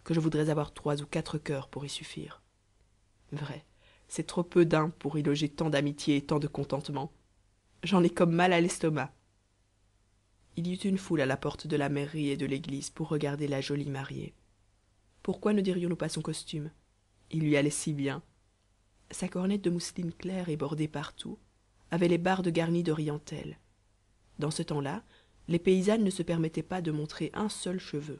que je voudrais avoir 3 ou 4 cœurs pour y suffire. Vrai, c'est trop peu d'un pour y loger tant d'amitié et tant de contentement. J'en ai comme mal à l'estomac. Il y eut une foule à la porte de la mairie et de l'église pour regarder la jolie mariée. Pourquoi ne dirions-nous pas son costume? Il lui allait si bien. Sa cornette de mousseline claire et bordée partout avait les bardes garnies de rientelle. Dans ce temps-là, les paysannes ne se permettaient pas de montrer un seul cheveu.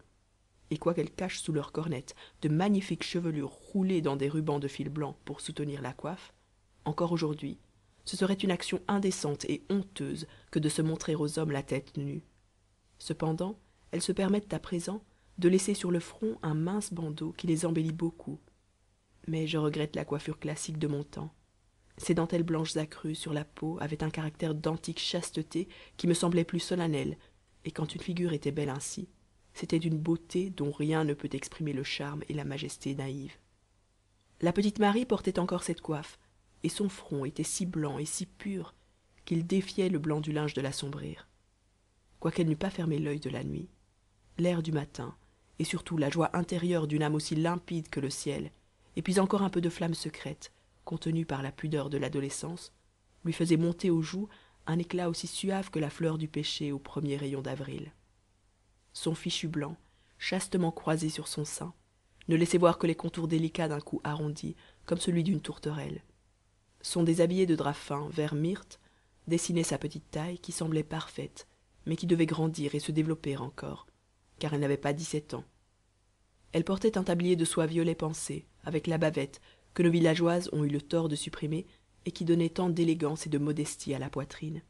Et quoiqu'elles cachent sous leurs cornettes de magnifiques chevelures roulées dans des rubans de fil blanc pour soutenir la coiffe, encore aujourd'hui, ce serait une action indécente et honteuse que de se montrer aux hommes la tête nue. Cependant, elles se permettent à présent de laisser sur le front un mince bandeau qui les embellit beaucoup. Mais je regrette la coiffure classique de mon temps. Ces dentelles blanches accrues sur la peau avaient un caractère d'antique chasteté qui me semblait plus solennel, et quand une figure était belle ainsi, c'était d'une beauté dont rien ne peut exprimer le charme et la majesté naïve. La petite Marie portait encore cette coiffe, et son front était si blanc et si pur qu'il défiait le blanc du linge de l'assombrir. Quoiqu'elle n'eût pas fermé l'œil de la nuit, l'air du matin, et surtout la joie intérieure d'une âme aussi limpide que le ciel, et puis encore un peu de flamme secrète, contenue par la pudeur de l'adolescence, lui faisait monter aux joues un éclat aussi suave que la fleur du pêcher aux premiers rayons d'avril. Son fichu blanc, chastement croisé sur son sein, ne laissait voir que les contours délicats d'un cou arrondi comme celui d'une tourterelle. Son déshabillé de drap fin vert myrte dessinait sa petite taille qui semblait parfaite, mais qui devait grandir et se développer encore, car elle n'avait pas 17 ans. Elle portait un tablier de soie violet pensé, avec la bavette, que nos villageoises ont eu le tort de supprimer et qui donnait tant d'élégance et de modestie à la poitrine.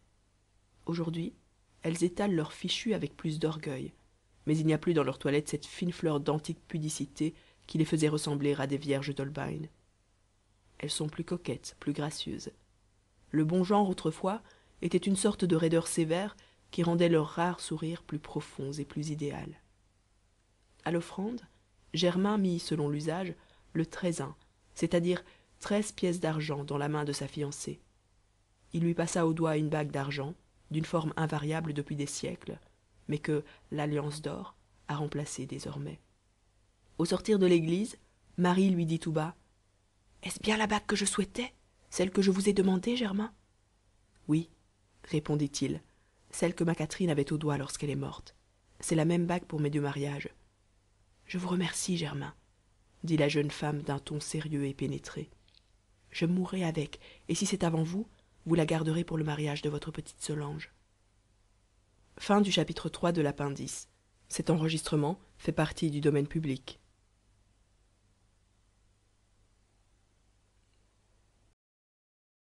Aujourd'hui, elles étalent leurs fichus avec plus d'orgueil, mais il n'y a plus dans leur toilette cette fine fleur d'antique pudicité qui les faisait ressembler à des vierges d'Holbein. Elles sont plus coquettes, plus gracieuses. Le bon genre autrefois était une sorte de raideur sévère qui rendait leurs rares sourires plus profonds et plus idéal. À l'offrande, Germain mit, selon l'usage, le treizain, c'est-à-dire 13 pièces d'argent dans la main de sa fiancée. Il lui passa au doigt une bague d'argent, d'une forme invariable depuis des siècles, mais que l'alliance d'or a remplacée désormais. Au sortir de l'église, Marie lui dit tout bas: Est-ce bien la bague que je souhaitais, celle que je vous ai demandée, Germain? Oui, répondit-il, celle que ma Catherine avait au doigt lorsqu'elle est morte. C'est la même bague pour mes 2 mariages. Je vous remercie, Germain, dit la jeune femme d'un ton sérieux et pénétré. Je mourrai avec, et si c'est avant vous, vous la garderez pour le mariage de votre petite Solange. Fin du chapitre 3 de l'appendice. Cet enregistrement fait partie du domaine public.